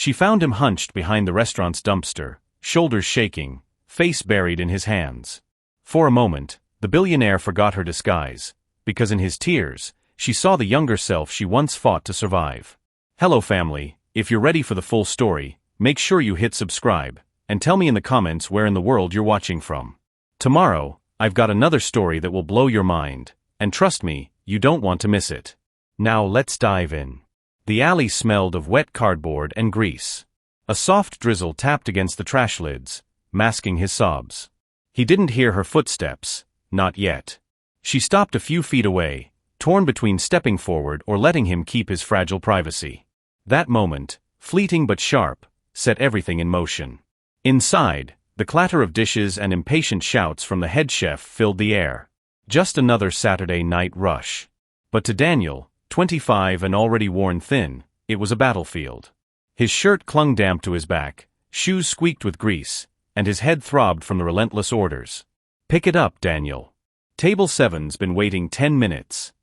She found him hunched behind the restaurant's dumpster, shoulders shaking, face buried in his hands. For a moment, the billionaire forgot her disguise, because in his tears, she saw the younger self she once fought to survive. Hello family, if you're ready for the full story, make sure you hit subscribe, and tell me in the comments where in the world you're watching from. Tomorrow, I've got another story that will blow your mind, and trust me, you don't want to miss it. Now let's dive in. The alley smelled of wet cardboard and grease. A soft drizzle tapped against the trash lids, masking his sobs. He didn't hear her footsteps, not yet. She stopped a few feet away, torn between stepping forward or letting him keep his fragile privacy. That moment, fleeting but sharp, set everything in motion. Inside, the clatter of dishes and impatient shouts from the head chef filled the air. Just another Saturday night rush. But to Daniel, 25 and already worn thin, it was a battlefield. His shirt clung damp to his back, shoes squeaked with grease, and his head throbbed from the relentless orders. Pick it up, Daniel. Table 7's been waiting 10 minutes.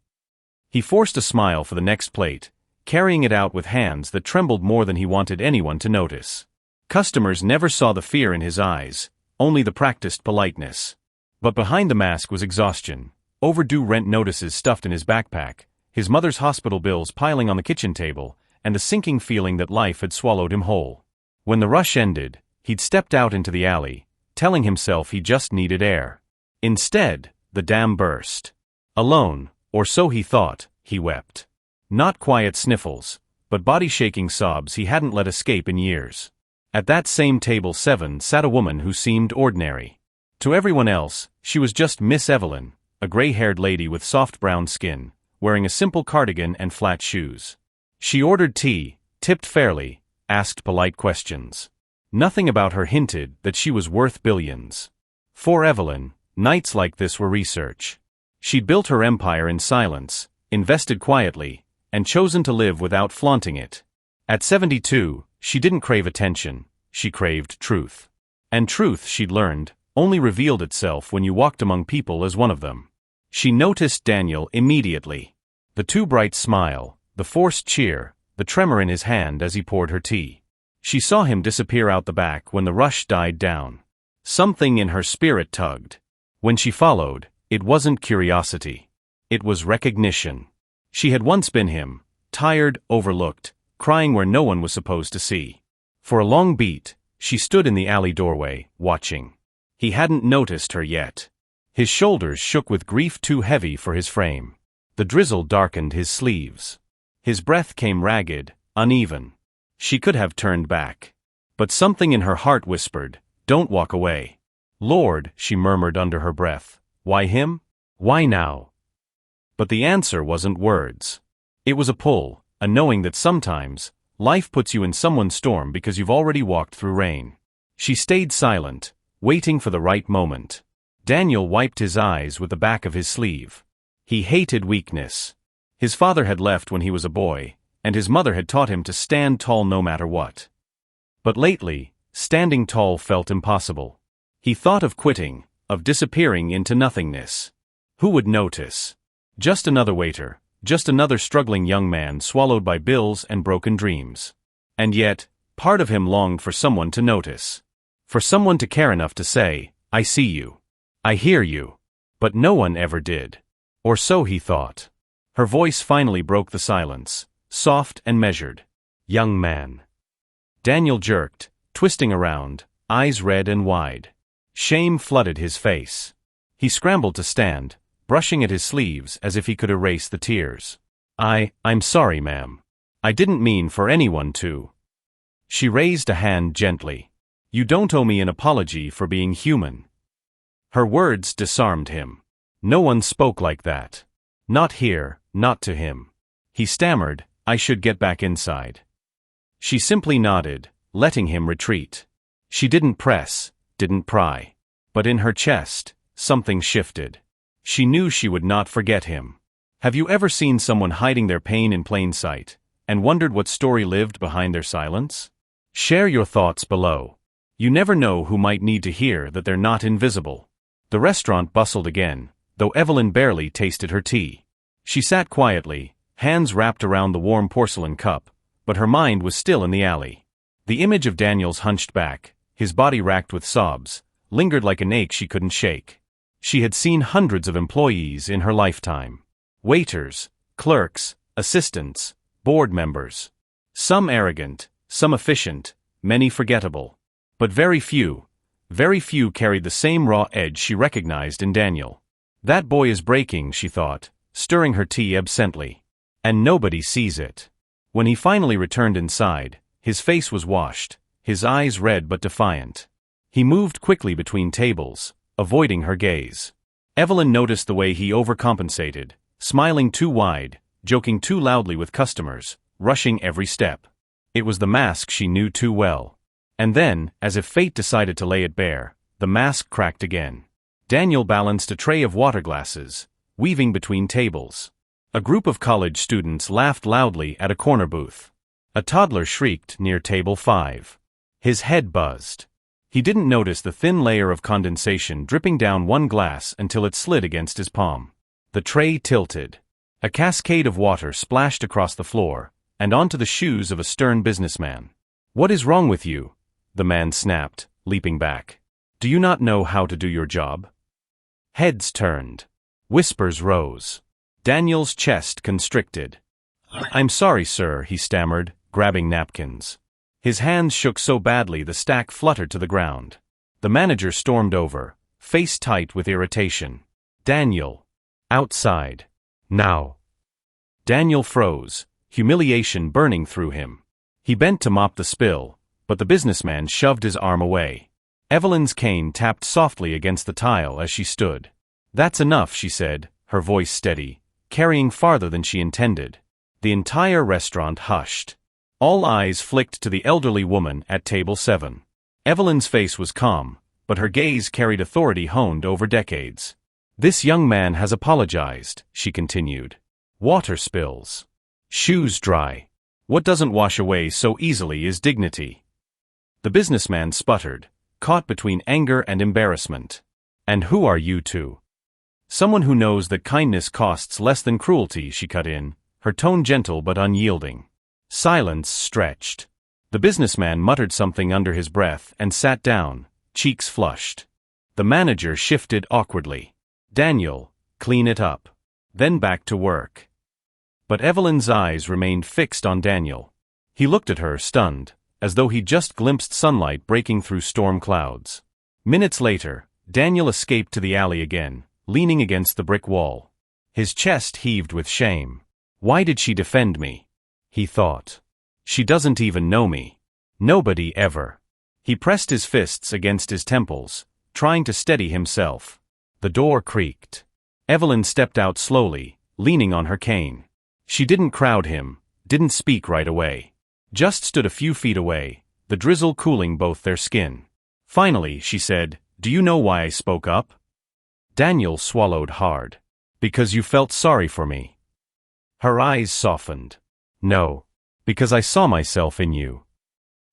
He forced a smile for the next plate, carrying it out with hands that trembled more than he wanted anyone to notice. Customers never saw the fear in his eyes, only the practiced politeness. But behind the mask was exhaustion, overdue rent notices stuffed in his backpack, his mother's hospital bills piling on the kitchen table, and the sinking feeling that life had swallowed him whole. When the rush ended, he'd stepped out into the alley, telling himself he just needed air. Instead, the dam burst. Alone, or so he thought, he wept. Not quiet sniffles, but body-shaking sobs he hadn't let escape in years. At that same table 7 sat a woman who seemed ordinary. To everyone else, she was just Miss Evelyn, a gray-haired lady with soft brown skin, wearing a simple cardigan and flat shoes. She ordered tea, tipped fairly, asked polite questions. Nothing about her hinted that she was worth billions. For Evelyn, nights like this were research. She'd built her empire in silence, invested quietly, and chosen to live without flaunting it. At 72, she didn't crave attention, she craved truth. And truth, she'd learned, only revealed itself when you walked among people as one of them. She noticed Daniel immediately. The too bright smile, the forced cheer, the tremor in his hand as he poured her tea. She saw him disappear out the back when the rush died down. Something in her spirit tugged. When she followed, it wasn't curiosity. It was recognition. She had once been him, tired, overlooked, crying where no one was supposed to see. For a long beat, she stood in the alley doorway, watching. He hadn't noticed her yet. His shoulders shook with grief too heavy for his frame. The drizzle darkened his sleeves. His breath came ragged, uneven. She could have turned back. But something in her heart whispered, "Don't walk away." "Lord," she murmured under her breath, "why him? Why now?" But the answer wasn't words. It was a pull, a knowing that sometimes, life puts you in someone's storm because you've already walked through rain. She stayed silent, waiting for the right moment. Daniel wiped his eyes with the back of his sleeve. He hated weakness. His father had left when he was a boy, and his mother had taught him to stand tall no matter what. But lately, standing tall felt impossible. He thought of quitting, of disappearing into nothingness. Who would notice? Just another waiter, just another struggling young man swallowed by bills and broken dreams. And yet, part of him longed for someone to notice. For someone to care enough to say, "I see you. I hear you." But no one ever did. Or so he thought. Her voice finally broke the silence, soft and measured. "Young man." Daniel jerked, twisting around, eyes red and wide. Shame flooded his face. He scrambled to stand, brushing at his sleeves as if he could erase the tears. I'm sorry, ma'am. I didn't mean for anyone to." She raised a hand gently. "You don't owe me an apology for being human." Her words disarmed him. No one spoke like that. Not here, not to him. He stammered, "I should get back inside." She simply nodded, letting him retreat. She didn't press, didn't pry. But in her chest, something shifted. She knew she would not forget him. Have you ever seen someone hiding their pain in plain sight, and wondered what story lived behind their silence? Share your thoughts below. You never know who might need to hear that they're not invisible. The restaurant bustled again, though Evelyn barely tasted her tea. She sat quietly, hands wrapped around the warm porcelain cup, but her mind was still in the alley. The image of Daniel's hunched back, his body racked with sobs, lingered like an ache she couldn't shake. She had seen hundreds of employees in her lifetime. Waiters, clerks, assistants, board members. Some arrogant, some efficient, many forgettable. But very few carried the same raw edge she recognized in Daniel. That boy is breaking, she thought, stirring her tea absently. And nobody sees it. When he finally returned inside, his face was washed, his eyes red but defiant. He moved quickly between tables, avoiding her gaze. Evelyn noticed the way he overcompensated, smiling too wide, joking too loudly with customers, rushing every step. It was the mask she knew too well. And then, as if fate decided to lay it bare, the mask cracked again. Daniel balanced a tray of water glasses, weaving between tables. A group of college students laughed loudly at a corner booth. A toddler shrieked near table 5. His head buzzed. He didn't notice the thin layer of condensation dripping down one glass until it slid against his palm. The tray tilted. A cascade of water splashed across the floor, and onto the shoes of a stern businessman. "What is wrong with you?" the man snapped, leaping back. "Do you not know how to do your job?" Heads turned. Whispers rose. Daniel's chest constricted. "I'm sorry, sir," he stammered, grabbing napkins. His hands shook so badly the stack fluttered to the ground. The manager stormed over, face tight with irritation. "Daniel! Outside! Now!" Daniel froze, humiliation burning through him. He bent to mop the spill, but the businessman shoved his arm away. Evelyn's cane tapped softly against the tile as she stood. "That's enough," she said, her voice steady, carrying farther than she intended. The entire restaurant hushed. All eyes flicked to the elderly woman at table 7. Evelyn's face was calm, but her gaze carried authority honed over decades. "This young man has apologized," she continued. "Water spills. Shoes dry. What doesn't wash away so easily is dignity." The businessman sputtered, caught between anger and embarrassment. "And who are you two?" "Someone who knows that kindness costs less than cruelty," she cut in, her tone gentle but unyielding. Silence stretched. The businessman muttered something under his breath and sat down, cheeks flushed. The manager shifted awkwardly. "Daniel, clean it up. Then back to work." But Evelyn's eyes remained fixed on Daniel. He looked at her, stunned, as though he'd just glimpsed sunlight breaking through storm clouds. Minutes later, Daniel escaped to the alley again, leaning against the brick wall. His chest heaved with shame. "Why did she defend me?" he thought. "She doesn't even know me. Nobody ever." He pressed his fists against his temples, trying to steady himself. The door creaked. Evelyn stepped out slowly, leaning on her cane. She didn't crowd him, didn't speak right away. Just stood a few feet away, the drizzle cooling both their skin. Finally, she said, "Do you know why I spoke up?" Daniel swallowed hard. "Because you felt sorry for me." Her eyes softened. "No. Because I saw myself in you."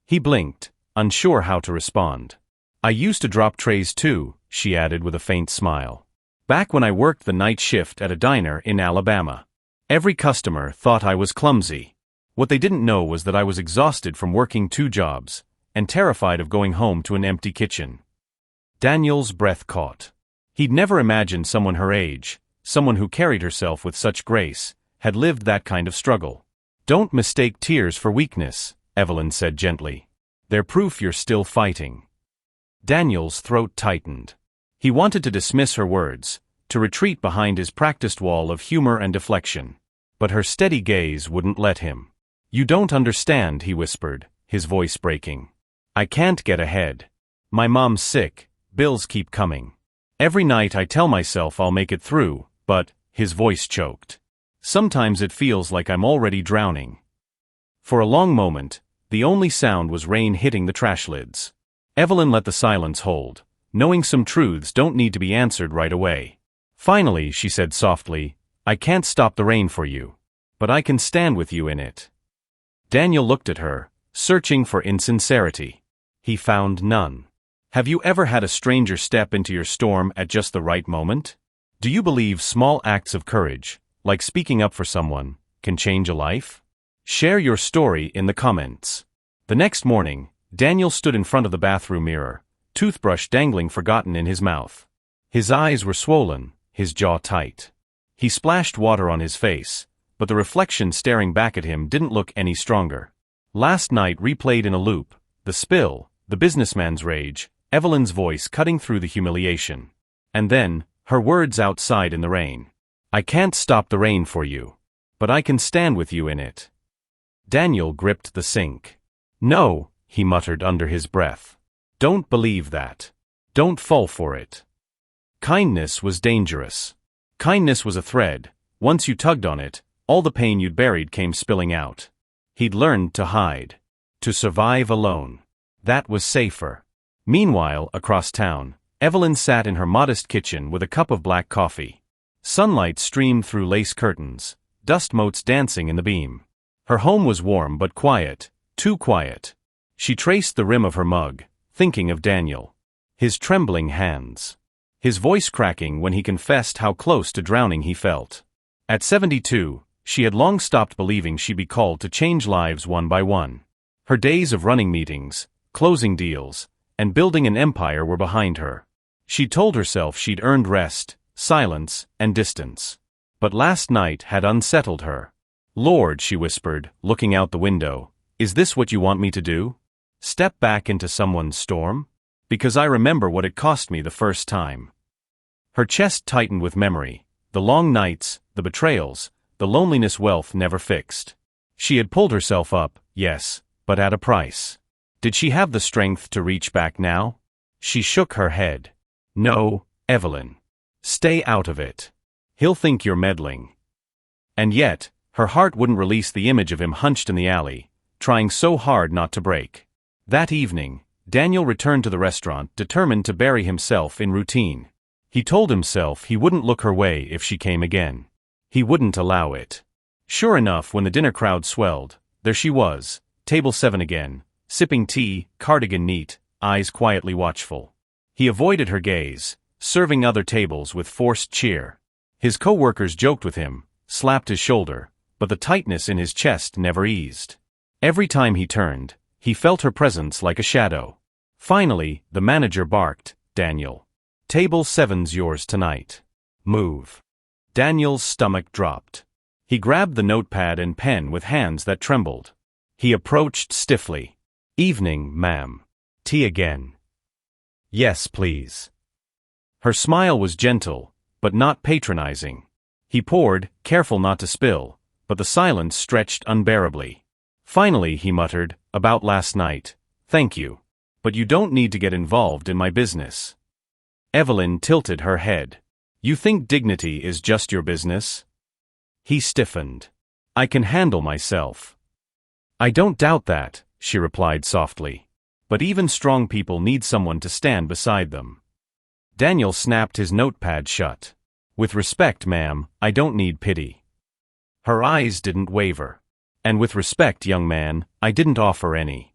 He blinked, unsure how to respond. "I used to drop trays too," she added with a faint smile. "Back when I worked the night shift at a diner in Alabama. Every customer thought I was clumsy. What they didn't know was that I was exhausted from working 2 jobs, and terrified of going home to an empty kitchen." Daniel's breath caught. He'd never imagined someone her age, someone who carried herself with such grace, had lived that kind of struggle. "Don't mistake tears for weakness," Evelyn said gently. "They're proof you're still fighting." Daniel's throat tightened. He wanted to dismiss her words, to retreat behind his practiced wall of humor and deflection. But her steady gaze wouldn't let him. "You don't understand," he whispered, his voice breaking. "I can't get ahead. My mom's sick, bills keep coming. Every night I tell myself I'll make it through, but," his voice choked. "Sometimes it feels like I'm already drowning." For a long moment, the only sound was rain hitting the trash lids. Evelyn let the silence hold, knowing some truths don't need to be answered right away. Finally, she said softly, "I can't stop the rain for you. But I can stand with you in it." Daniel looked at her, searching for insincerity. He found none. "Have you ever had a stranger step into your storm at just the right moment? Do you believe small acts of courage, like speaking up for someone, can change a life? Share your story in the comments. The next morning, Daniel stood in front of the bathroom mirror, toothbrush dangling forgotten in his mouth. His eyes were swollen, his jaw tight. He splashed water on his face, but the reflection staring back at him didn't look any stronger. Last night replayed in a loop, the spill, the businessman's rage, Evelyn's voice cutting through the humiliation. And then, her words outside in the rain. I can't stop the rain for you. But I can stand with you in it. Daniel gripped the sink. No, he muttered under his breath. Don't believe that. Don't fall for it. Kindness was dangerous. Kindness was a thread. Once you tugged on it, all the pain you'd buried came spilling out. He'd learned to hide. To survive alone. That was safer. Meanwhile, across town, Evelyn sat in her modest kitchen with a cup of black coffee. Sunlight streamed through lace curtains, dust motes dancing in the beam. Her home was warm but quiet, too quiet. She traced the rim of her mug, thinking of Daniel. His trembling hands. His voice cracking when he confessed how close to drowning he felt. At 72, she had long stopped believing she'd be called to change lives one by one. Her days of running meetings, closing deals, and building an empire were behind her. She'd told herself she'd earned rest, silence, and distance. But last night had unsettled her. Lord, she whispered, looking out the window, is this what you want me to do? Step back into someone's storm? Because I remember what it cost me the first time. Her chest tightened with memory, the long nights, the betrayals, the loneliness wealth never fixed. She had pulled herself up, yes, but at a price. Did she have the strength to reach back now? She shook her head. No, Evelyn. Stay out of it. He'll think you're meddling. And yet, her heart wouldn't release the image of him hunched in the alley, trying so hard not to break. That evening, Daniel returned to the restaurant determined to bury himself in routine. He told himself he wouldn't look her way if she came again. He wouldn't allow it. Sure enough, when the dinner crowd swelled, there she was, table 7 again, sipping tea, cardigan neat, eyes quietly watchful. He avoided her gaze, serving other tables with forced cheer. His co-workers joked with him, slapped his shoulder, but the tightness in his chest never eased. Every time he turned, he felt her presence like a shadow. Finally, the manager barked, Daniel. Table 7's yours tonight. Move. Daniel's stomach dropped. He grabbed the notepad and pen with hands that trembled. He approached stiffly. Evening, ma'am. Tea again. Yes, please. Her smile was gentle, but not patronizing. He poured, careful not to spill, but the silence stretched unbearably. Finally, he muttered, about last night. Thank you. But you don't need to get involved in my business. Evelyn tilted her head. You think dignity is just your business? He stiffened. I can handle myself. I don't doubt that, she replied softly. But even strong people need someone to stand beside them. Daniel snapped his notepad shut. With respect, ma'am, I don't need pity. Her eyes didn't waver. And with respect, young man, I didn't offer any.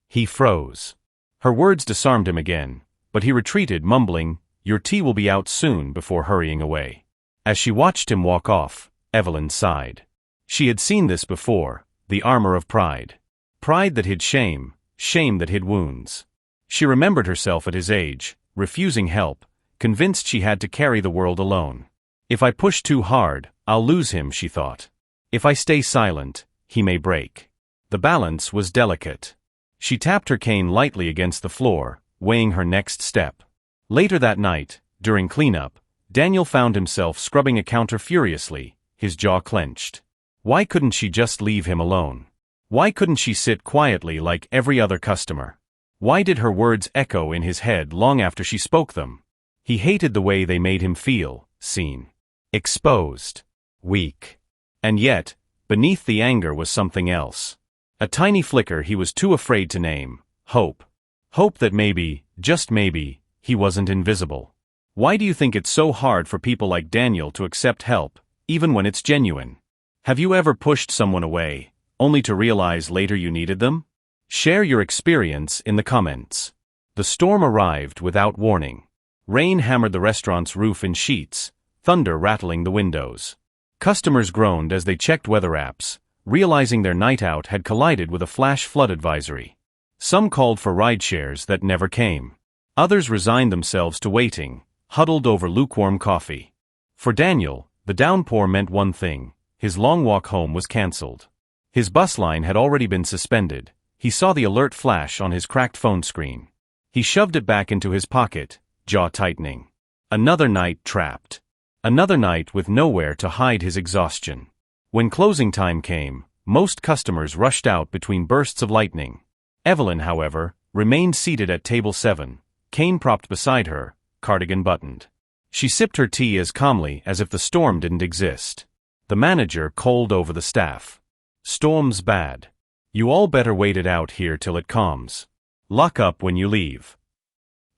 He froze. Her words disarmed him again, but he retreated, mumbling, Your tea will be out soon, before hurrying away. As she watched him walk off, Evelyn sighed. She had seen this before, the armor of pride. Pride that hid shame, shame that hid wounds. She remembered herself at his age, refusing help, convinced she had to carry the world alone. If I push too hard, I'll lose him, she thought. If I stay silent, he may break. The balance was delicate. She tapped her cane lightly against the floor, weighing her next step. Later that night, during cleanup, Daniel found himself scrubbing a counter furiously, his jaw clenched. Why couldn't she just leave him alone? Why couldn't she sit quietly like every other customer? Why did her words echo in his head long after she spoke them? He hated the way they made him feel, seen, exposed, weak. And yet, beneath the anger was something else. A tiny flicker he was too afraid to name, hope. Hope that maybe, just maybe, he wasn't invisible. Why do you think it's so hard for people like Daniel to accept help, even when it's genuine? Have you ever pushed someone away, only to realize later you needed them? Share your experience in the comments. The storm arrived without warning. Rain hammered the restaurant's roof in sheets, thunder rattling the windows. Customers groaned as they checked weather apps, realizing their night out had collided with a flash flood advisory. Some called for rideshares that never came. Others resigned themselves to waiting, huddled over lukewarm coffee. For Daniel, the downpour meant one thing: his long walk home was cancelled. His bus line had already been suspended. He saw the alert flash on his cracked phone screen. He shoved it back into his pocket, jaw tightening. Another night trapped. Another night with nowhere to hide his exhaustion. When closing time came, most customers rushed out between bursts of lightning. Evelyn, however, remained seated at table 7, cane propped beside her, cardigan buttoned. She sipped her tea as calmly as if the storm didn't exist. The manager called over the staff. "Storm's bad. You all better wait it out here till it calms. Lock up when you leave."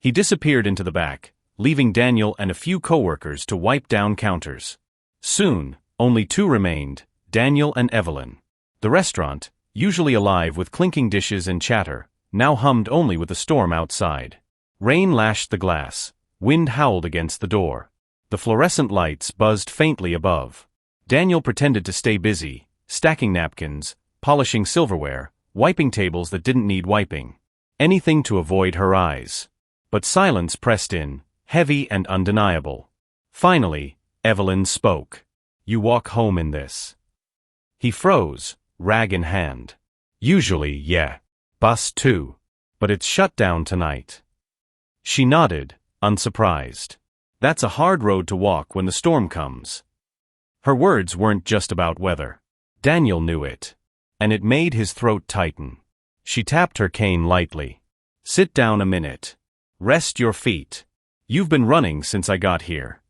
He disappeared into the back, leaving Daniel and a few coworkers to wipe down counters. Soon, only 2 remained, Daniel and Evelyn. The restaurant, usually alive with clinking dishes and chatter, now hummed only with the storm outside. Rain lashed the glass, wind howled against the door. The fluorescent lights buzzed faintly above. Daniel pretended to stay busy, stacking napkins, polishing silverware, wiping tables that didn't need wiping. Anything to avoid her eyes. But silence pressed in, heavy and undeniable. Finally, Evelyn spoke. "You walk home in this." He froze, rag in hand. "Usually, yeah. Bus too. But it's shut down tonight." She nodded, unsurprised. "That's a hard road to walk when the storm comes." Her words weren't just about weather. Daniel knew it. And it made his throat tighten. She tapped her cane lightly. "Sit down a minute. Rest your feet. You've been running since I got here."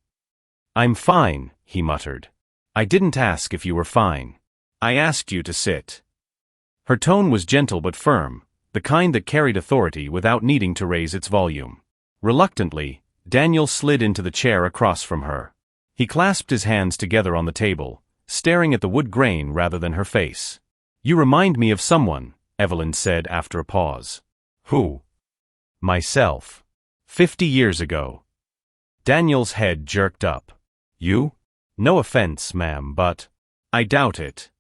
"I'm fine," he muttered. "I didn't ask if you were fine. I asked you to sit." Her tone was gentle but firm, the kind that carried authority without needing to raise its volume. Reluctantly, Daniel slid into the chair across from her. He clasped his hands together on the table, staring at the wood grain rather than her face. "You remind me of someone," Evelyn said after a pause. "Who?" "Myself. 50 years ago." Daniel's head jerked up. "You? No offense, ma'am, but I doubt it."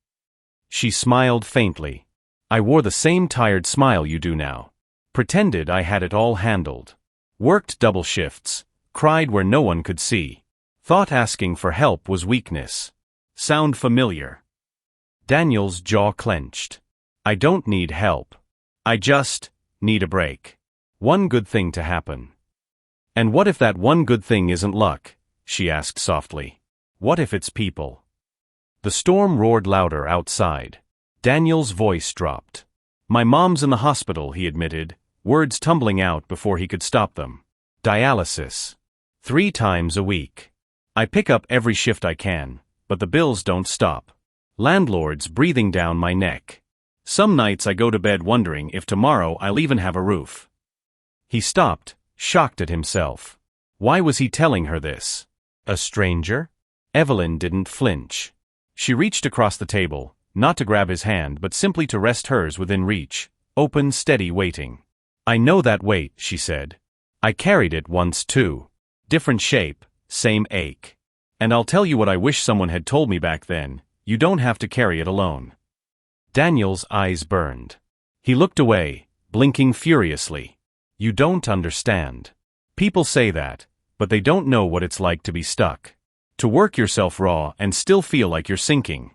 She smiled faintly. "I wore the same tired smile you do now. Pretended I had it all handled. Worked double shifts, cried where no one could see. Thought asking for help was weakness. Sound familiar?" Daniel's jaw clenched. "I don't need help. I just need a break. One good thing to happen." "And what if that one good thing isn't luck?" she asked softly. "What if it's people?" The storm roared louder outside. Daniel's voice dropped. "My mom's in the hospital," he admitted, words tumbling out before he could stop them. "Dialysis. 3 times a week. I pick up every shift I can, but the bills don't stop. Landlord's breathing down my neck. Some nights I go to bed wondering if tomorrow I'll even have a roof." He stopped, shocked at himself. Why was he telling her this? A stranger? Evelyn didn't flinch. She reached across the table, not to grab his hand but simply to rest hers within reach, open, steady, waiting. "I know that weight," she said. "I carried it once too. Different shape, same ache. And I'll tell you what I wish someone had told me back then: you don't have to carry it alone." Daniel's eyes burned. He looked away, blinking furiously. "You don't understand. People say that, but they don't know what it's like to be stuck. To work yourself raw and still feel like you're sinking."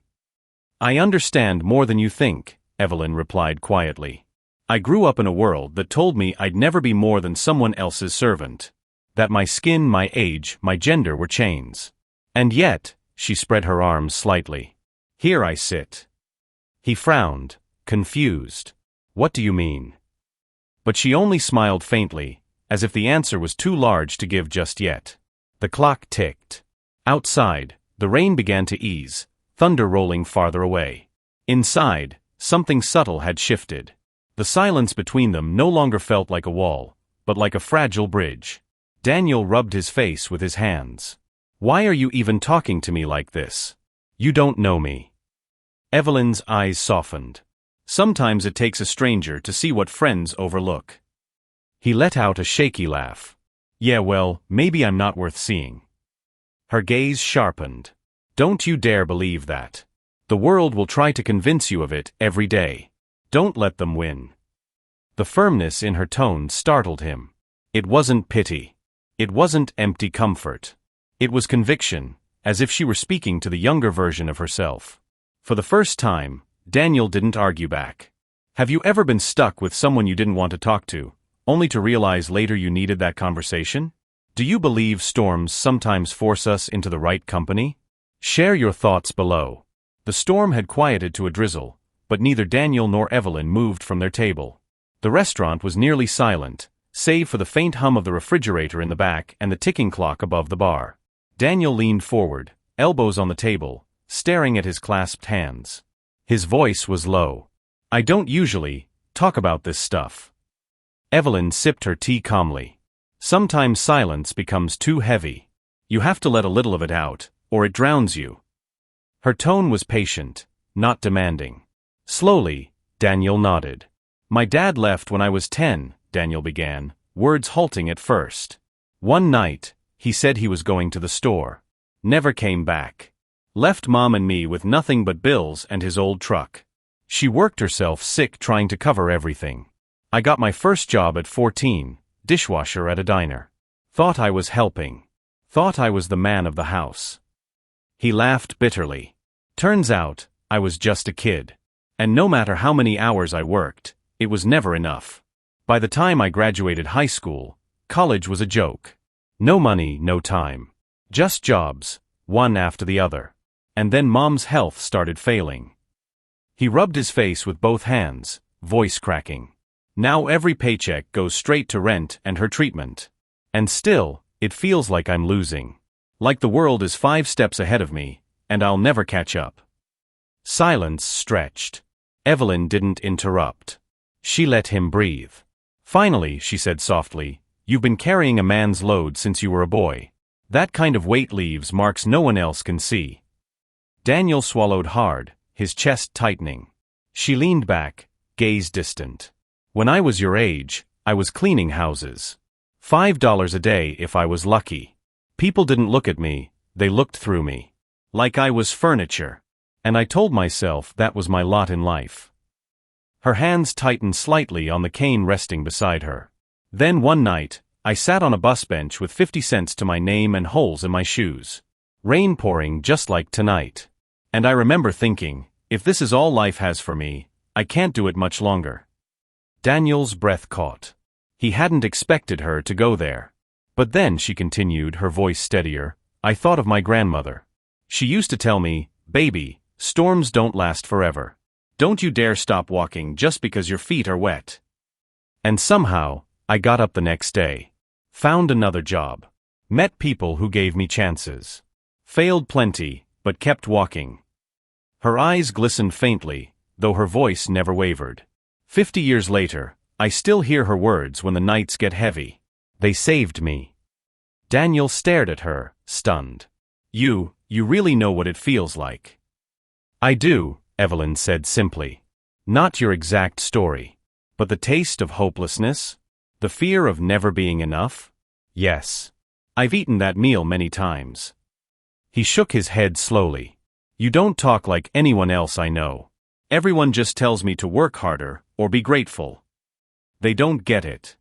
"I understand more than you think," Evelyn replied quietly. "I grew up in a world that told me I'd never be more than someone else's servant. That my skin, my age, my gender were chains. And yet," she spread her arms slightly, "here I sit." He frowned, confused. "What do you mean?" But she only smiled faintly, as if the answer was too large to give just yet. The clock ticked. Outside, the rain began to ease, thunder rolling farther away. Inside, something subtle had shifted. The silence between them no longer felt like a wall, but like a fragile bridge. Daniel rubbed his face with his hands. "Why are you even talking to me like this? You don't know me." Evelyn's eyes softened. "Sometimes it takes a stranger to see what friends overlook." He let out a shaky laugh. "Yeah, well, maybe I'm not worth seeing." Her gaze sharpened. "Don't you dare believe that. The world will try to convince you of it every day. Don't let them win." The firmness in her tone startled him. It wasn't pity. It wasn't empty comfort. It was conviction, as if she were speaking to the younger version of herself. For the first time, Daniel didn't argue back. Have you ever been stuck with someone you didn't want to talk to, only to realize later you needed that conversation? Do you believe storms sometimes force us into the right company? Share your thoughts below. The storm had quieted to a drizzle, but neither Daniel nor Evelyn moved from their table. The restaurant was nearly silent, save for the faint hum of the refrigerator in the back and the ticking clock above the bar. Daniel leaned forward, elbows on the table, staring at his clasped hands. His voice was low. I don't usually talk about this stuff. Evelyn sipped her tea calmly. Sometimes silence becomes too heavy. You have to let a little of it out, or it drowns you. Her tone was patient, not demanding. Slowly, Daniel nodded. My dad left when I was 10, Daniel began, words halting at first. One night, he said he was going to the store. Never came back. Left Mom and me with nothing but bills and his old truck. She worked herself sick trying to cover everything. I got my first job at 14, dishwasher at a diner. Thought I was helping. Thought I was the man of the house. He laughed bitterly. Turns out, I was just a kid. And no matter how many hours I worked, it was never enough. By the time I graduated high school, college was a joke. No money, no time. Just jobs, one after the other. And then Mom's health started failing. He rubbed his face with both hands, voice cracking. Now every paycheck goes straight to rent and her treatment. And still, it feels like I'm losing. Like the world is 5 steps ahead of me, and I'll never catch up. Silence stretched. Evelyn didn't interrupt. She let him breathe. Finally, she said softly, you've been carrying a man's load since you were a boy. That kind of weight leaves marks no one else can see. Daniel swallowed hard, his chest tightening. She leaned back, gaze distant. When I was your age, I was cleaning houses. $5 a day if I was lucky. People didn't look at me, they looked through me. Like I was furniture. And I told myself that was my lot in life. Her hands tightened slightly on the cane resting beside her. Then one night, I sat on a bus bench with 50 cents to my name and holes in my shoes. Rain pouring just like tonight. And I remember thinking, if this is all life has for me, I can't do it much longer. Daniel's breath caught. He hadn't expected her to go there. But then, she continued, her voice steadier, I thought of my grandmother. She used to tell me, baby, storms don't last forever. Don't you dare stop walking just because your feet are wet. And somehow, I got up the next day. Found another job. Met people who gave me chances. Failed plenty, but kept walking. Her eyes glistened faintly, though her voice never wavered. 50 years later, I still hear her words when the nights get heavy. They saved me. Daniel stared at her, stunned. You really know what it feels like. I do, Evelyn said simply. Not your exact story. But the taste of hopelessness? The fear of never being enough? Yes. I've eaten that meal many times. He shook his head slowly. You don't talk like anyone else I know. Everyone just tells me to work harder, or be grateful. They don't get it.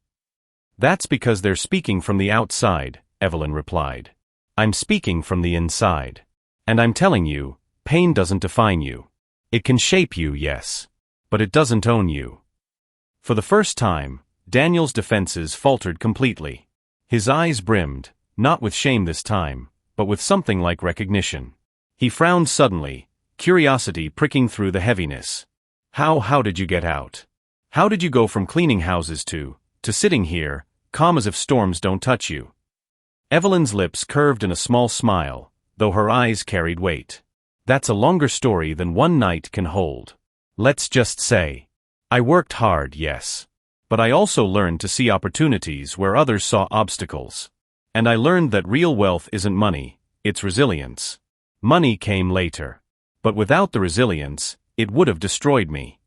That's because they're speaking from the outside, Evelyn replied. I'm speaking from the inside. And I'm telling you, pain doesn't define you. It can shape you, yes. But it doesn't own you. For the first time, Daniel's defenses faltered completely. His eyes brimmed, not with shame this time, but with something like recognition. He frowned suddenly, curiosity pricking through the heaviness. How did you get out? How did you go from cleaning houses to sitting here, calm as if storms don't touch you? Evelyn's lips curved in a small smile, though her eyes carried weight. That's a longer story than one night can hold. Let's just say, I worked hard, yes. But I also learned to see opportunities where others saw obstacles. And I learned that real wealth isn't money, it's resilience. Money came later. But without the resilience, it would have destroyed me.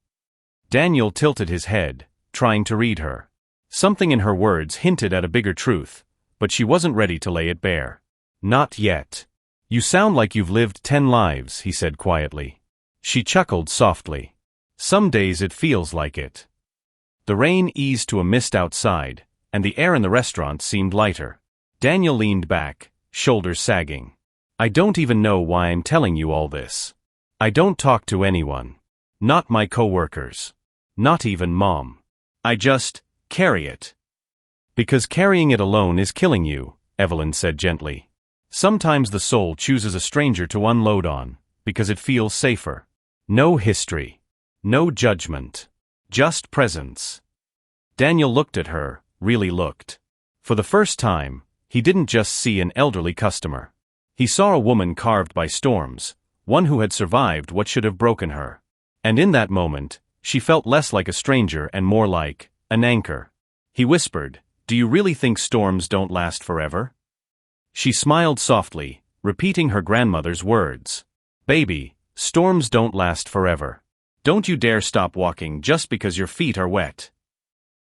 Daniel tilted his head, trying to read her. Something in her words hinted at a bigger truth, but she wasn't ready to lay it bare. Not yet. You sound like you've lived 10 lives, he said quietly. She chuckled softly. Some days it feels like it. The rain eased to a mist outside, and the air in the restaurant seemed lighter. Daniel leaned back, shoulders sagging. I don't even know why I'm telling you all this. I don't talk to anyone. Not my coworkers. Not even Mom. I just carry it. Because carrying it alone is killing you, Evelyn said gently. Sometimes the soul chooses a stranger to unload on, because it feels safer. No history. No judgment. Just presence. Daniel looked at her, really looked. For the first time, he didn't just see an elderly customer. He saw a woman carved by storms, one who had survived what should have broken her. And in that moment, she felt less like a stranger and more like an anchor. He whispered, "Do you really think storms don't last forever?" She smiled softly, repeating her grandmother's words. "Baby, storms don't last forever. Don't you dare stop walking just because your feet are wet."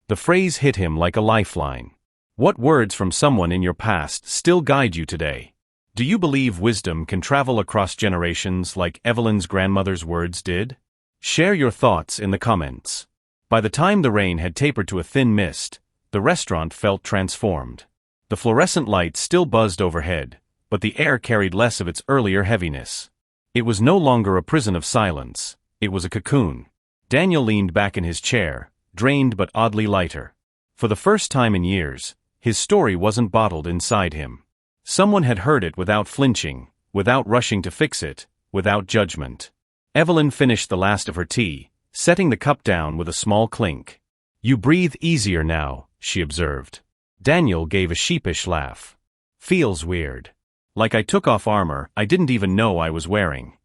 The phrase hit him like a lifeline. What words from someone in your past still guide you today? Do you believe wisdom can travel across generations like Evelyn's grandmother's words did? Share your thoughts in the comments. By the time the rain had tapered to a thin mist, the restaurant felt transformed. The fluorescent lights still buzzed overhead, but the air carried less of its earlier heaviness. It was no longer a prison of silence, it was a cocoon. Daniel leaned back in his chair, drained but oddly lighter. For the first time in years, his story wasn't bottled inside him. Someone had heard it without flinching, without rushing to fix it, without judgment. Evelyn finished the last of her tea, setting the cup down with a small clink. "You breathe easier now," she observed. Daniel gave a sheepish laugh. "Feels weird. Like I took off armor I didn't even know I was wearing."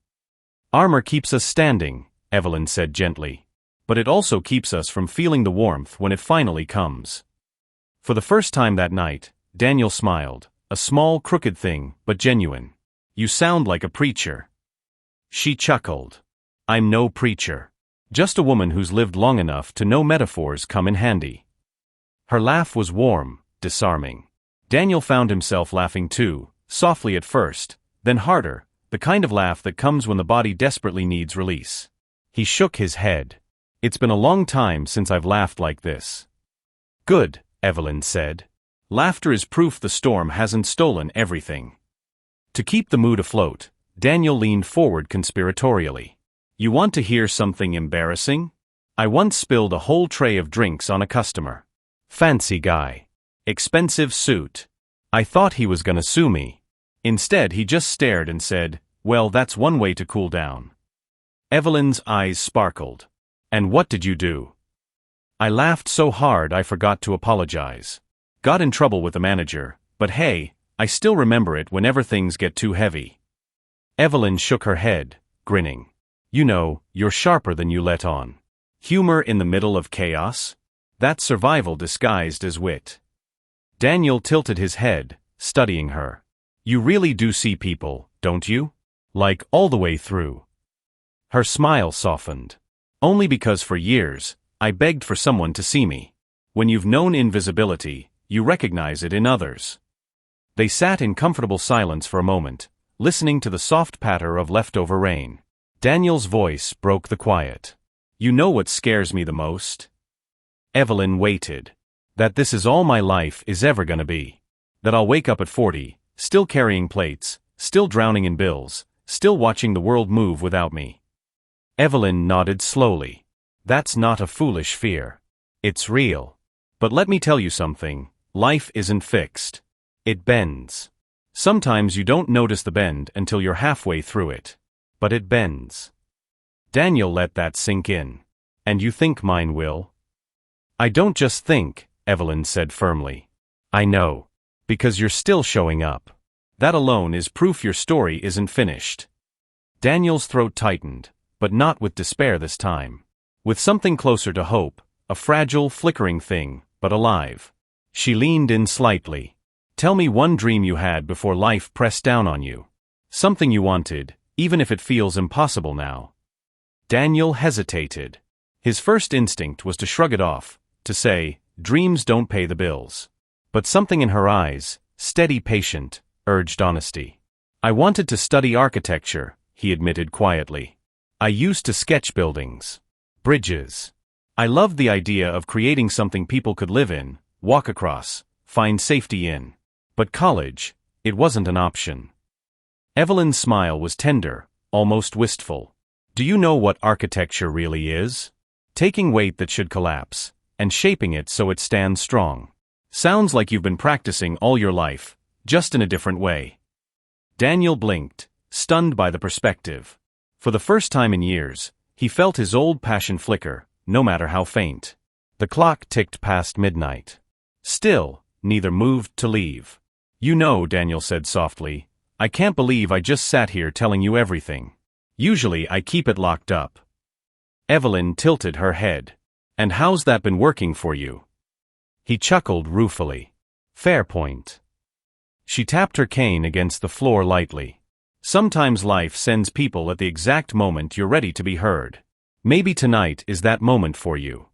"Armor keeps us standing," Evelyn said gently. "But it also keeps us from feeling the warmth when it finally comes." For the first time that night, Daniel smiled, a small crooked thing, but genuine. "You sound like a preacher." She chuckled. "I'm no preacher. Just a woman who's lived long enough to know metaphors come in handy." Her laugh was warm, disarming. Daniel found himself laughing too, softly at first, then harder, the kind of laugh that comes when the body desperately needs release. He shook his head. "It's been a long time since I've laughed like this." "Good," Evelyn said. "Laughter is proof the storm hasn't stolen everything." To keep the mood afloat, Daniel leaned forward conspiratorially. "You want to hear something embarrassing? I once spilled a whole tray of drinks on a customer. Fancy guy. Expensive suit. I thought he was gonna sue me. Instead he just stared and said, 'Well, that's one way to cool down.'" Evelyn's eyes sparkled. "And what did you do?" "I laughed so hard I forgot to apologize. Got in trouble with the manager, but hey, I still remember it whenever things get too heavy." Evelyn shook her head, grinning. "You know, you're sharper than you let on. Humor in the middle of chaos? That's survival disguised as wit." Daniel tilted his head, studying her. "You really do see people, don't you? Like, all the way through." Her smile softened. "Only because for years, I begged for someone to see me. When you've known invisibility, you recognize it in others." They sat in comfortable silence for a moment, listening to the soft patter of leftover rain. Daniel's voice broke the quiet. "You know what scares me the most?" Evelyn waited. "That this is all my life is ever gonna be. That I'll wake up at 40, still carrying plates, still drowning in bills, still watching the world move without me." Evelyn nodded slowly. "That's not a foolish fear. It's real. But let me tell you something, life isn't fixed. It bends. Sometimes you don't notice the bend until you're halfway through it. But it bends." Daniel let that sink in. "And you think mine will?" "I don't just think," Evelyn said firmly. "I know. Because you're still showing up. That alone is proof your story isn't finished." Daniel's throat tightened, but not with despair this time. With something closer to hope, a fragile, flickering thing, but alive. She leaned in slightly. "Tell me one dream you had before life pressed down on you. Something you wanted, even if it feels impossible now." Daniel hesitated. His first instinct was to shrug it off, to say, "Dreams don't pay the bills." But something in her eyes, steady, patient, urged honesty. "I wanted to study architecture," he admitted quietly. "I used to sketch buildings. Bridges. I loved the idea of creating something people could live in, walk across, find safety in. But college, it wasn't an option. Evelyn's smile was tender, almost wistful. Do you know what architecture really is? Taking weight that should collapse, and shaping it so it stands strong. Sounds like you've been practicing all your life, just in a different way. Daniel blinked, stunned by the perspective. For the first time in years, he felt his old passion flicker, no matter how faint. The clock ticked past midnight. Still, neither moved to leave. You know, Daniel said softly, I can't believe I just sat here telling you everything. Usually I keep it locked up. Evelyn tilted her head. And how's that been working for you? He chuckled ruefully. Fair point. She tapped her cane against the floor lightly. Sometimes life sends people at the exact moment you're ready to be heard. Maybe tonight is that moment for you.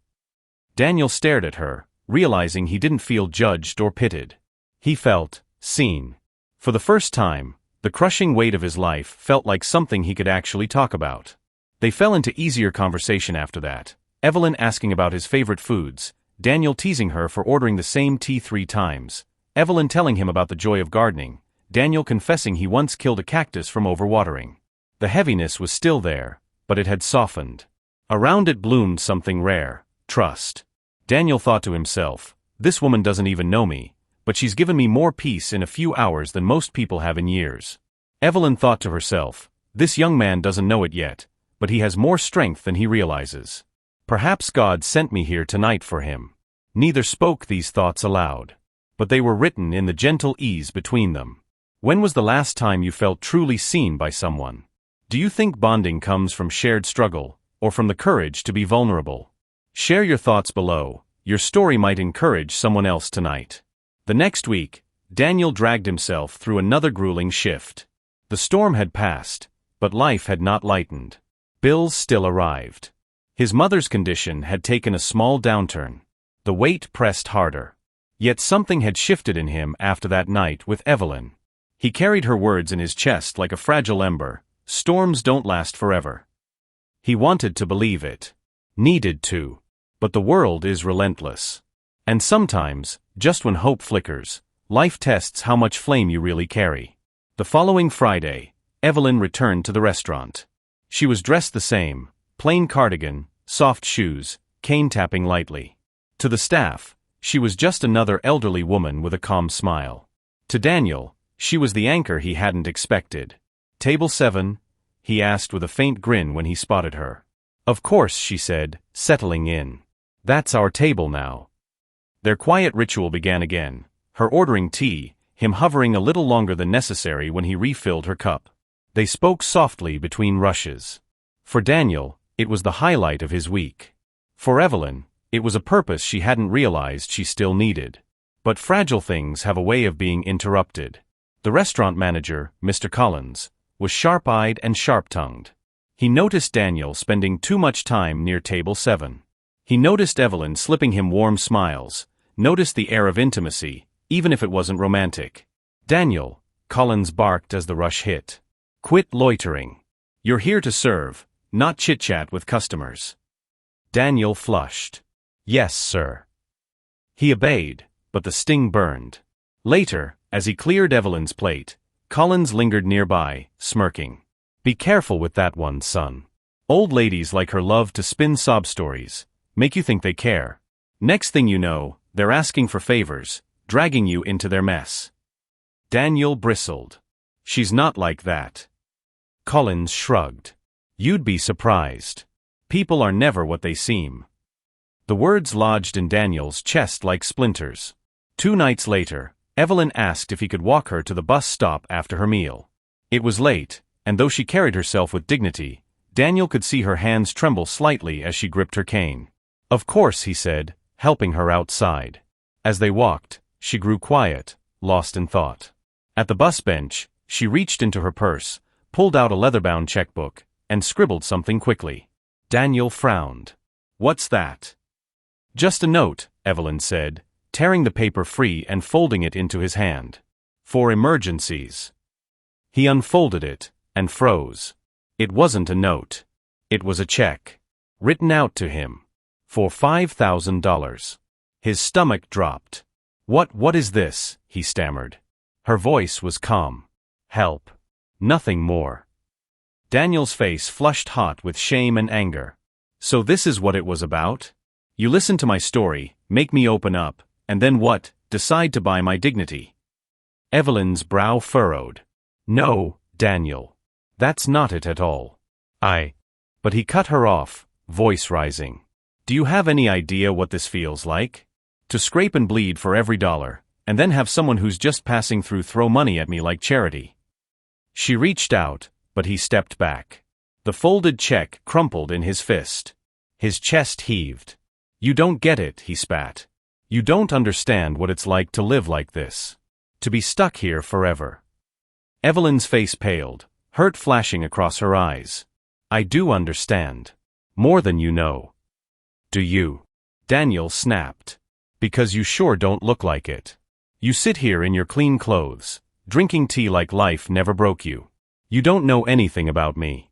Daniel stared at her, realizing he didn't feel judged or pitted. He felt seen. For the first time, the crushing weight of his life felt like something he could actually talk about. They fell into easier conversation after that, Evelyn asking about his favorite foods, Daniel teasing her for ordering the same tea 3 times, Evelyn telling him about the joy of gardening, Daniel confessing he once killed a cactus from overwatering. The heaviness was still there, but it had softened. Around it bloomed something rare, trust. Daniel thought to himself, this woman doesn't even know me, but she's given me more peace in a few hours than most people have in years. Evelyn thought to herself, this young man doesn't know it yet, but he has more strength than he realizes. Perhaps God sent me here tonight for him. Neither spoke these thoughts aloud, but they were written in the gentle ease between them. When was the last time you felt truly seen by someone? Do you think bonding comes from shared struggle, or from the courage to be vulnerable? Share your thoughts below. Your story might encourage someone else tonight. The next week, Daniel dragged himself through another grueling shift. The storm had passed, but life had not lightened. Bills still arrived. His mother's condition had taken a small downturn. The weight pressed harder. Yet something had shifted in him after that night with Evelyn. He carried her words in his chest like a fragile ember. Storms don't last forever. He wanted to believe it. Needed to. But the world is relentless. And sometimes, just when hope flickers, life tests how much flame you really carry. The following Friday, Evelyn returned to the restaurant. She was dressed the same, plain cardigan, soft shoes, cane tapping lightly. To the staff, she was just another elderly woman with a calm smile. To Daniel, she was the anchor he hadn't expected. Table 7? He asked with a faint grin when he spotted her. Of course, she said, settling in. That's our table now. Their quiet ritual began again, her ordering tea, him hovering a little longer than necessary when he refilled her cup. They spoke softly between rushes. For Daniel, it was the highlight of his week. For Evelyn, it was a purpose she hadn't realized she still needed. But fragile things have a way of being interrupted. The restaurant manager, Mr. Collins, was sharp-eyed and sharp-tongued. He noticed Daniel spending too much time near table 7. He noticed Evelyn slipping him warm smiles, noticed the air of intimacy, even if it wasn't romantic. Daniel, Collins barked as the rush hit. Quit loitering. You're here to serve, not chit-chat with customers. Daniel flushed. Yes, sir. He obeyed, but the sting burned. Later, as he cleared Evelyn's plate, Collins lingered nearby, smirking. Be careful with that one, son. Old ladies like her love to spin sob stories, make you think they care. Next thing you know, they're asking for favors, dragging you into their mess. Daniel bristled. She's not like that. Collins shrugged. You'd be surprised. People are never what they seem. The words lodged in Daniel's chest like splinters. 2 nights later, Evelyn asked if he could walk her to the bus stop after her meal. It was late, and though she carried herself with dignity, Daniel could see her hands tremble slightly as she gripped her cane. Of course, he said, helping her outside. As they walked, she grew quiet, lost in thought. At the bus bench, she reached into her purse, pulled out a leather-bound checkbook, and scribbled something quickly. Daniel frowned. What's that? Just a note, Evelyn said, tearing the paper free and folding it into his hand. For emergencies. He unfolded it, and froze. It wasn't a note. It was a check. Written out to him. For $5,000. His stomach dropped. What is this?" he stammered. Her voice was calm. "Help. Nothing more." Daniel's face flushed hot with shame and anger. "So this is what it was about? You listen to my story, make me open up, and then what? Decide to buy my dignity." Evelyn's brow furrowed. "No, Daniel. That's not it at all. But he cut her off, voice rising. "Do you have any idea what this feels like? To scrape and bleed for every dollar, and then have someone who's just passing through throw money at me like charity." She reached out, but he stepped back. The folded check crumpled in his fist. His chest heaved. "You don't get it," he spat. "You don't understand what it's like to live like this. To be stuck here forever." Evelyn's face paled, hurt flashing across her eyes. "I do understand. More than you know." "Do you?" Daniel snapped. "Because you sure don't look like it. You sit here in your clean clothes, drinking tea like life never broke you. You don't know anything about me."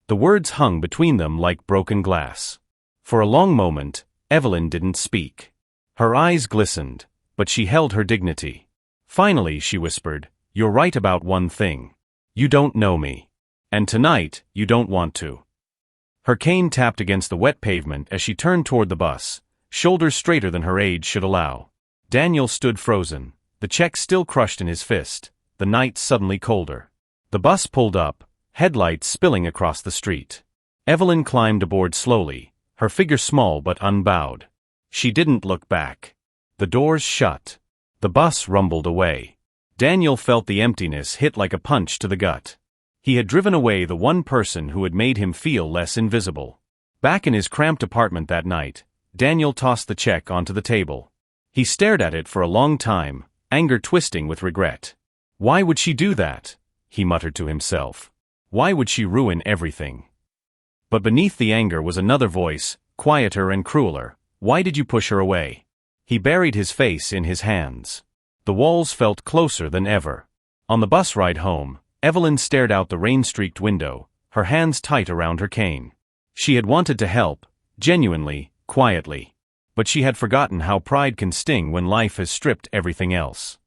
The words hung between them like broken glass. For a long moment, Evelyn didn't speak. Her eyes glistened, but she held her dignity. Finally, she whispered, "You're right about one thing. You don't know me. And tonight, you don't want to." Her cane tapped against the wet pavement as she turned toward the bus, shoulders straighter than her age should allow. Daniel stood frozen, the check still crushed in his fist, the night suddenly colder. The bus pulled up, headlights spilling across the street. Evelyn climbed aboard slowly, her figure small but unbowed. She didn't look back. The doors shut. The bus rumbled away. Daniel felt the emptiness hit like a punch to the gut. He had driven away the one person who had made him feel less invisible. Back in his cramped apartment that night, Daniel tossed the check onto the table. He stared at it for a long time, anger twisting with regret. Why would she do that? He muttered to himself. Why would she ruin everything? But beneath the anger was another voice, quieter and crueler. Why did you push her away? He buried his face in his hands. The walls felt closer than ever. On the bus ride home, Evelyn stared out the rain-streaked window, her hands tight around her cane. She had wanted to help, genuinely, quietly. But she had forgotten how pride can sting when life has stripped everything else.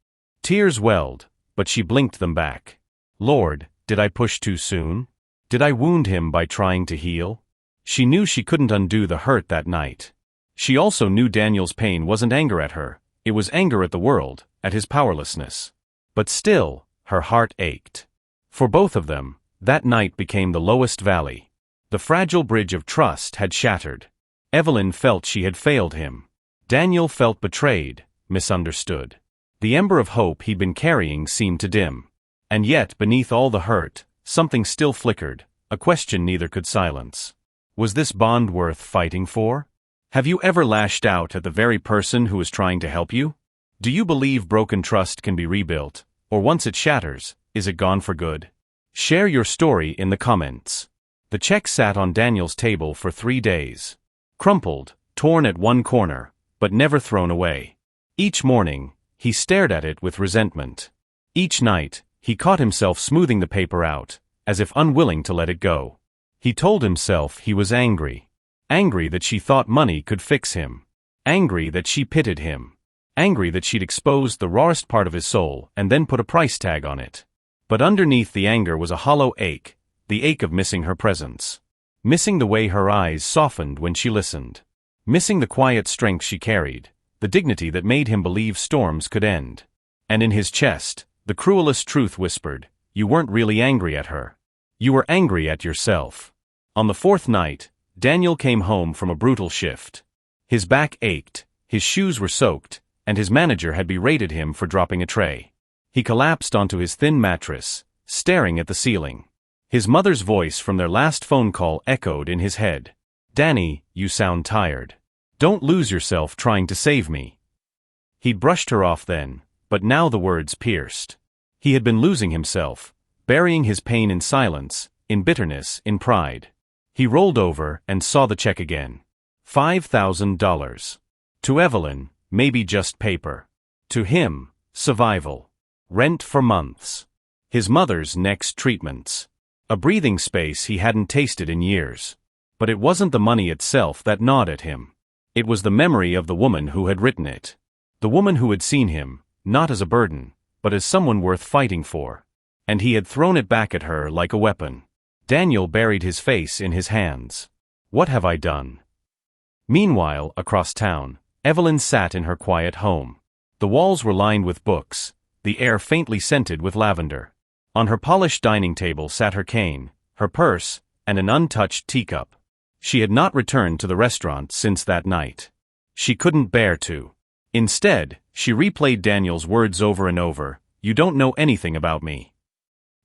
Tears welled, but she blinked them back. Lord, did I push too soon? Did I wound him by trying to heal? She knew she couldn't undo the hurt that night. She also knew Daniel's pain wasn't anger at her, it was anger at the world, at his powerlessness. But still, her heart ached. For both of them, that night became the lowest valley. The fragile bridge of trust had shattered. Evelyn felt she had failed him. Daniel felt betrayed, misunderstood. The ember of hope he'd been carrying seemed to dim. And yet, beneath all the hurt, something still flickered, a question neither could silence. Was this bond worth fighting for? Have you ever lashed out at the very person who was trying to help you? Do you believe broken trust can be rebuilt, or once it shatters, is it gone for good? Share your story in the comments. The check sat on Daniel's table for 3 days. Crumpled, torn at one corner, but never thrown away. Each morning, he stared at it with resentment. Each night, he caught himself smoothing the paper out, as if unwilling to let it go. He told himself he was angry. Angry that she thought money could fix him. Angry that she pitied him. Angry that she'd exposed the rawest part of his soul and then put a price tag on it. But underneath the anger was a hollow ache, the ache of missing her presence. Missing the way her eyes softened when she listened. Missing the quiet strength she carried, the dignity that made him believe storms could end. And in his chest, the cruelest truth whispered, you weren't really angry at her. You were angry at yourself. On the 4th night, Daniel came home from a brutal shift. His back ached, his shoes were soaked, and his manager had berated him for dropping a tray. He collapsed onto his thin mattress, staring at the ceiling. His mother's voice from their last phone call echoed in his head. Danny, you sound tired. Don't lose yourself trying to save me. He'd brushed her off then, but now the words pierced. He had been losing himself, burying his pain in silence, in bitterness, in pride. He rolled over and saw the check again. $5,000. To Evelyn, maybe just paper. To him, survival. Rent for months. His mother's next treatments. A breathing space he hadn't tasted in years. But it wasn't the money itself that gnawed at him. It was the memory of the woman who had written it. The woman who had seen him, not as a burden, but as someone worth fighting for. And he had thrown it back at her like a weapon. Daniel buried his face in his hands. What have I done? Meanwhile, across town, Evelyn sat in her quiet home. The walls were lined with books, the air faintly scented with lavender. On her polished dining table sat her cane, her purse, and an untouched teacup. She had not returned to the restaurant since that night. She couldn't bear to. Instead, she replayed Daniel's words over and over, "You don't know anything about me."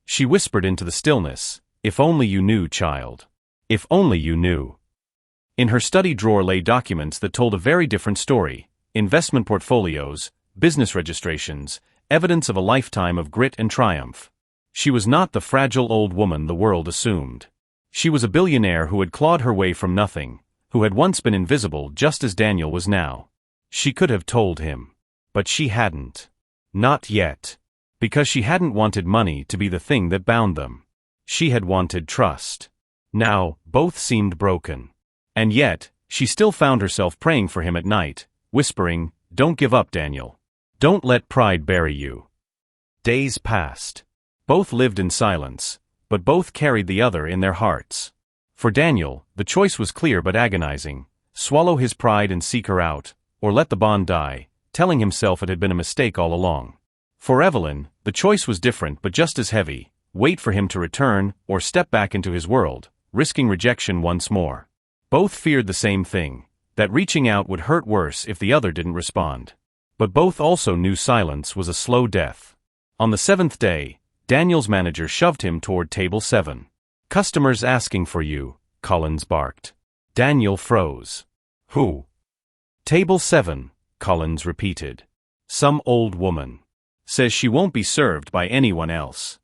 She whispered into the stillness, "If only you knew, child. If only you knew." In her study drawer lay documents that told a very different story: investment portfolios, business registrations, evidence of a lifetime of grit and triumph. She was not the fragile old woman the world assumed. She was a billionaire who had clawed her way from nothing, who had once been invisible just as Daniel was now. She could have told him. But she hadn't. Not yet. Because she hadn't wanted money to be the thing that bound them. She had wanted trust. Now, both seemed broken. And yet, she still found herself praying for him at night, whispering, "Don't give up, Daniel. Don't let pride bury you." Days passed. Both lived in silence, but both carried the other in their hearts. For Daniel, the choice was clear but agonizing: swallow his pride and seek her out, or let the bond die, telling himself it had been a mistake all along. For Evelyn, the choice was different but just as heavy: wait for him to return, or step back into his world, risking rejection once more. Both feared the same thing, that reaching out would hurt worse if the other didn't respond. But both also knew silence was a slow death. On the 7th day, Daniel's manager shoved him toward table 7. "Customers asking for you," Collins barked. Daniel froze. "Who?" "Table 7, Collins repeated. "Some old woman. Says she won't be served by anyone else."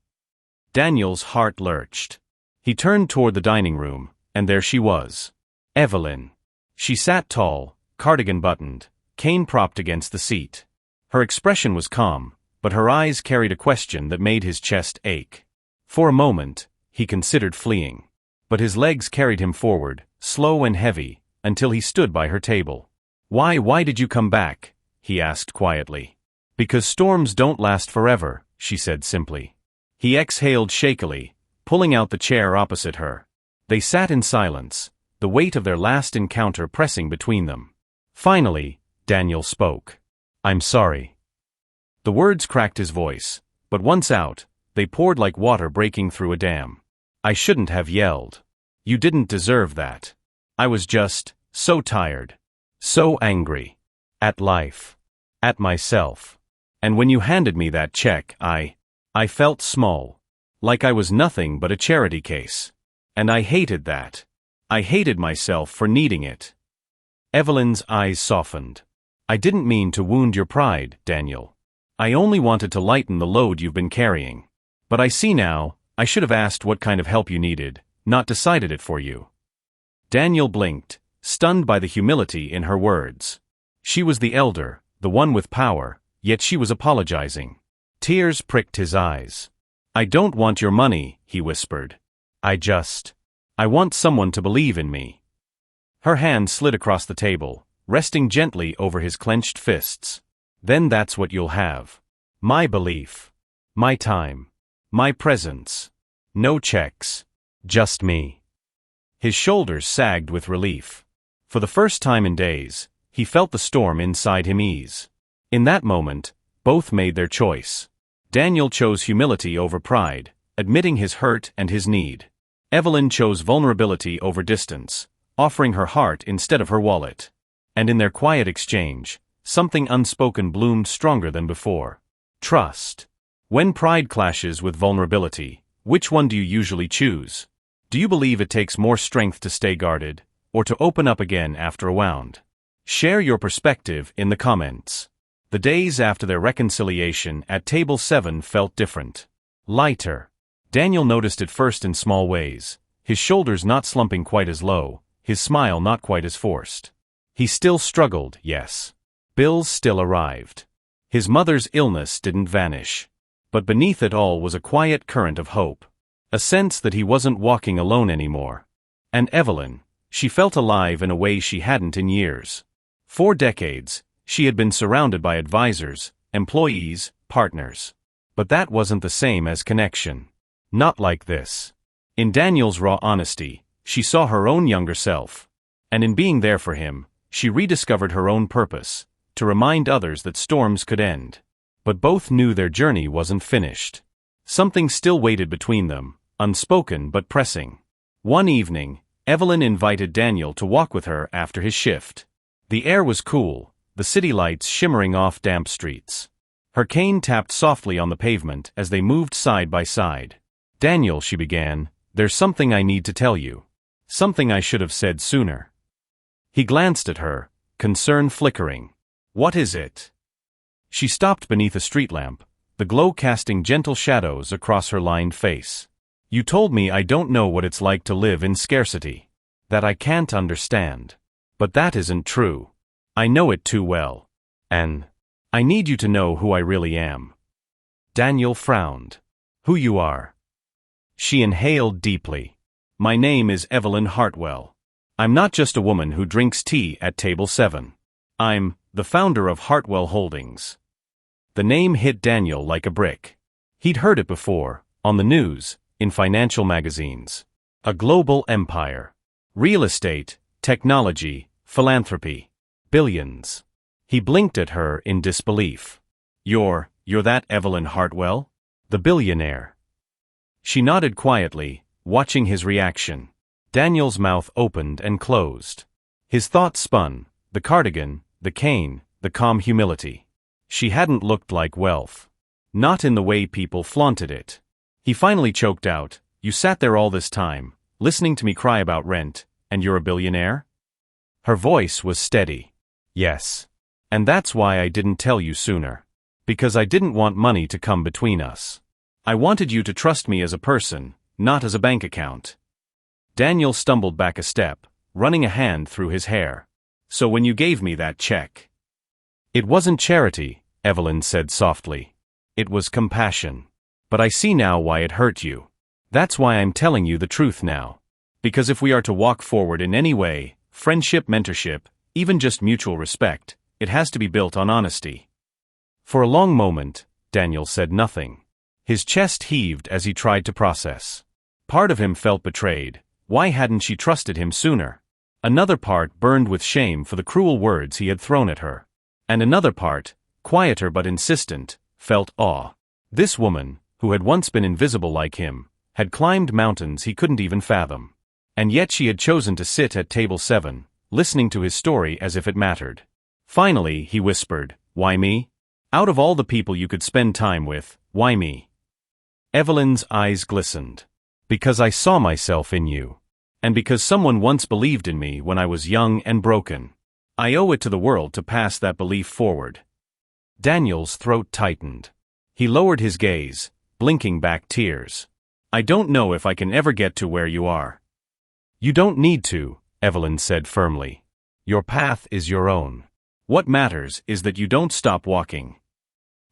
Daniel's heart lurched. He turned toward the dining room, and there she was. Evelyn. She sat tall, cardigan buttoned, cane propped against the seat. Her expression was calm, but her eyes carried a question that made his chest ache. For a moment, he considered fleeing. But his legs carried him forward, slow and heavy, until he stood by her table. Why did you come back?" he asked quietly. "Because storms don't last forever," she said simply. He exhaled shakily, pulling out the chair opposite her. They sat in silence, the weight of their last encounter pressing between them. Finally, Daniel spoke. "I'm sorry." The words cracked his voice, but once out, they poured like water breaking through a dam. "I shouldn't have yelled. You didn't deserve that. I was just so tired. So angry. At life. At myself. And when you handed me that check, I felt small. Like I was nothing but a charity case. And I hated that. I hated myself for needing it." Evelyn's eyes softened. "I didn't mean to wound your pride, Daniel. I only wanted to lighten the load you've been carrying. But I see now, I should have asked what kind of help you needed, not decided it for you." Daniel blinked, stunned by the humility in her words. She was the elder, the one with power, yet she was apologizing. Tears pricked his eyes. "I don't want your money," he whispered. I want someone to believe in me." Her hand slid across the table, resting gently over his clenched fists. "Then that's what you'll have. My belief. My time. My presence. No checks. Just me." His shoulders sagged with relief. For the first time in days, he felt the storm inside him ease. In that moment, both made their choice. Daniel chose humility over pride, admitting his hurt and his need. Evelyn chose vulnerability over distance, offering her heart instead of her wallet. And in their quiet exchange, something unspoken bloomed stronger than before. Trust. When pride clashes with vulnerability, which one do you usually choose? Do you believe it takes more strength to stay guarded, or to open up again after a wound? Share your perspective in the comments. The days after their reconciliation at table 7 felt different. Lighter. Daniel noticed it first in small ways, his shoulders not slumping quite as low, his smile not quite as forced. He still struggled, yes. Bills still arrived. His mother's illness didn't vanish. But beneath it all was a quiet current of hope. A sense that he wasn't walking alone anymore. And Evelyn, She felt alive in a way she hadn't in years. For decades, she had been surrounded by advisors, employees, partners. But that wasn't the same as connection. Not like this. In Daniel's raw honesty, she saw her own younger self. And in being there for him, she rediscovered her own purpose, to remind others that storms could end. But both knew their journey wasn't finished. Something still waited between them, unspoken but pressing. One evening, Evelyn invited Daniel to walk with her after his shift. The air was cool, the city lights shimmering off damp streets. Her cane tapped softly on the pavement as they moved side by side. "Daniel," she began, "there's something I need to tell you. Something I should have said sooner." He glanced at her, concern flickering. "What is it?" She stopped beneath a street lamp, the glow casting gentle shadows across her lined face. "You told me I don't know what it's like to live in scarcity. That I can't understand. But that isn't true. I know it too well. And I need you to know who I really am." Daniel frowned. "Who you are?" She inhaled deeply. "My name is Evelyn Hartwell. I'm not just a woman who drinks tea at table 7. I'm the founder of Hartwell Holdings." The name hit Daniel like a brick. He'd heard it before, on the news, in financial magazines. A global empire. Real estate, technology, philanthropy. Billions. He blinked at her in disbelief. You're that Evelyn Hartwell? The billionaire." She nodded quietly, watching his reaction. Daniel's mouth opened and closed. His thoughts spun, the cardigan, the cane, the calm humility. She hadn't looked like wealth. Not in the way people flaunted it. He finally choked out, "You sat there all this time, listening to me cry about rent, and you're a billionaire?" Her voice was steady. "Yes. And that's why I didn't tell you sooner. Because I didn't want money to come between us. I wanted you to trust me as a person, not as a bank account." Daniel stumbled back a step, running a hand through his hair. "So when you gave me that check..." "It wasn't charity," Evelyn said softly. "It was compassion. But I see now why it hurt you. That's why I'm telling you the truth now. Because if we are to walk forward in any way, friendship, mentorship, even just mutual respect, it has to be built on honesty." For a long moment, Daniel said nothing. His chest heaved as he tried to process. Part of him felt betrayed. Why hadn't she trusted him sooner? Another part burned with shame for the cruel words he had thrown at her. And another part, quieter but insistent, felt awe. This woman, who had once been invisible like him, had climbed mountains he couldn't even fathom. And yet she had chosen to sit at table 7, listening to his story as if it mattered. Finally, he whispered, "Why me? Out of all the people you could spend time with, why me?" Evelyn's eyes glistened. "Because I saw myself in you. And because someone once believed in me when I was young and broken. I owe it to the world to pass that belief forward." Daniel's throat tightened. He lowered his gaze, blinking back tears. "I don't know if I can ever get to where you are." "You don't need to," Evelyn said firmly. "Your path is your own. What matters is that you don't stop walking."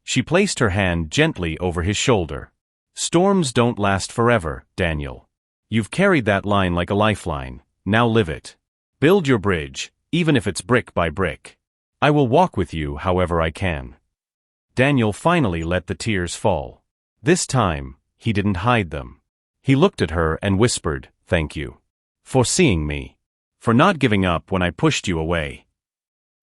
She placed her hand gently over his shoulder. "Storms don't last forever, Daniel. You've carried that line like a lifeline, now live it. Build your bridge, even if it's brick by brick. I will walk with you however I can." Daniel finally let the tears fall. This time, he didn't hide them. He looked at her and whispered, "Thank you. For seeing me. For not giving up when I pushed you away."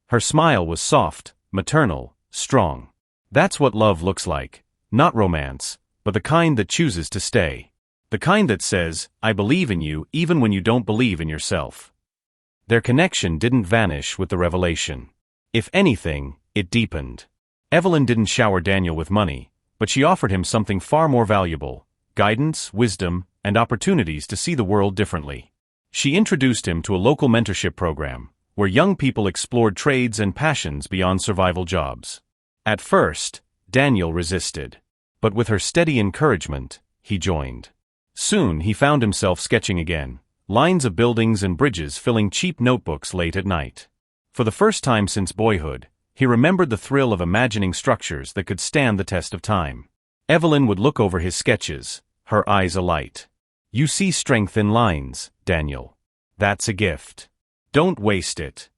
Her smile was soft, maternal, strong. That's what love looks like. Not romance, but the kind that chooses to stay. The kind that says, "I believe in you even when you don't believe in yourself." Their connection didn't vanish with the revelation. If anything, it deepened. Evelyn didn't shower Daniel with money, but she offered him something far more valuable: guidance, wisdom, and opportunities to see the world differently. She introduced him to a local mentorship program, where young people explored trades and passions beyond survival jobs. At first, Daniel resisted. But with her steady encouragement, he joined. Soon he found himself sketching again, lines of buildings and bridges filling cheap notebooks late at night. For the first time since boyhood, he remembered the thrill of imagining structures that could stand the test of time. Evelyn would look over his sketches, her eyes alight. "You see strength in lines, Daniel. That's a gift. Don't waste it.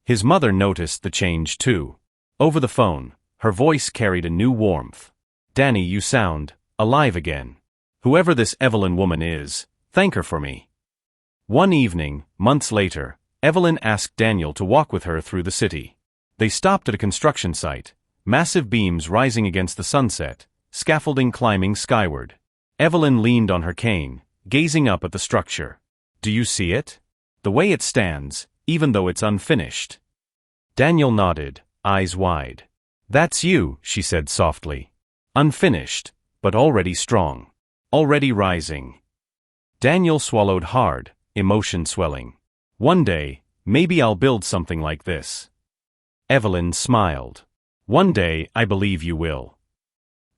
His mother noticed the change too. Over the phone, her voice carried a new warmth. Danny, you sound alive again. Whoever this Evelyn woman is, thank her for me. One evening, months later, Evelyn asked Daniel to walk with her through the city. They stopped at a construction site, massive beams rising against the sunset, scaffolding climbing skyward. Evelyn leaned on her cane, gazing up at the structure. Do you see it? The way it stands, even though it's unfinished. Daniel nodded, eyes wide. That's you, she said softly. Unfinished, but already strong. Already rising. Daniel swallowed hard, emotion swelling. One day, maybe I'll build something like this. Evelyn smiled. One day, I believe you will.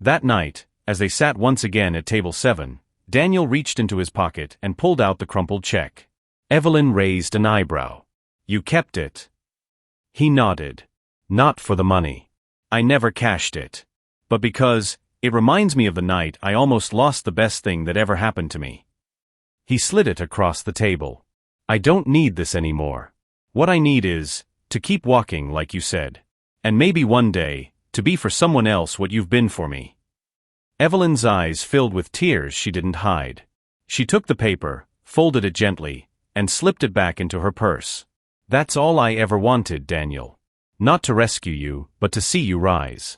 That night, as they sat once again at table 7, Daniel reached into his pocket and pulled out the crumpled check. Evelyn raised an eyebrow. You kept it? He nodded. Not for the money. I never cashed it. But because it reminds me of the night I almost lost the best thing that ever happened to me. He slid it across the table. I don't need this anymore. What I need is to keep walking like you said. And maybe one day, to be for someone else what you've been for me. Evelyn's eyes filled with tears she didn't hide. She took the paper, folded it gently, and slipped it back into her purse. That's all I ever wanted, Daniel. Not to rescue you, but to see you rise.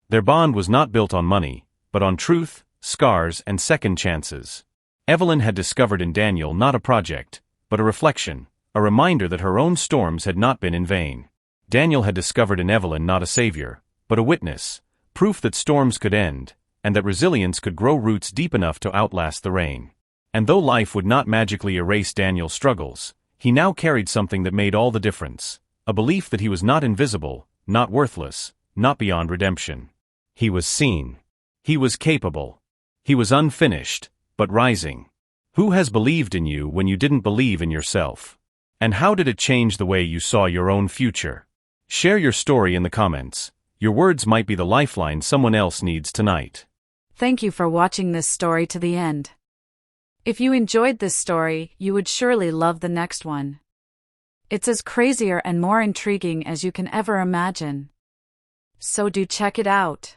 Their bond was not built on money, but on truth, scars, and second chances. Evelyn had discovered in Daniel not a project, but a reflection, a reminder that her own storms had not been in vain. Daniel had discovered in Evelyn not a savior, but a witness, proof that storms could end, and that resilience could grow roots deep enough to outlast the rain. And though life would not magically erase Daniel's struggles, he now carried something that made all the difference, a belief that he was not invisible, not worthless, not beyond redemption. He was seen. He was capable. He was unfinished, but rising. Who has believed in you when you didn't believe in yourself? And how did it change the way you saw your own future? Share your story in the comments. Your words might be the lifeline someone else needs tonight. Thank you for watching this story to the end. If you enjoyed this story, you would surely love the next one. It's as crazier and more intriguing as you can ever imagine. So do check it out.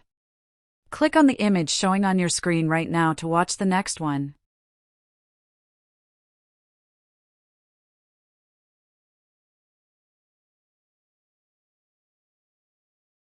Click on the image showing on your screen right now to watch the next one.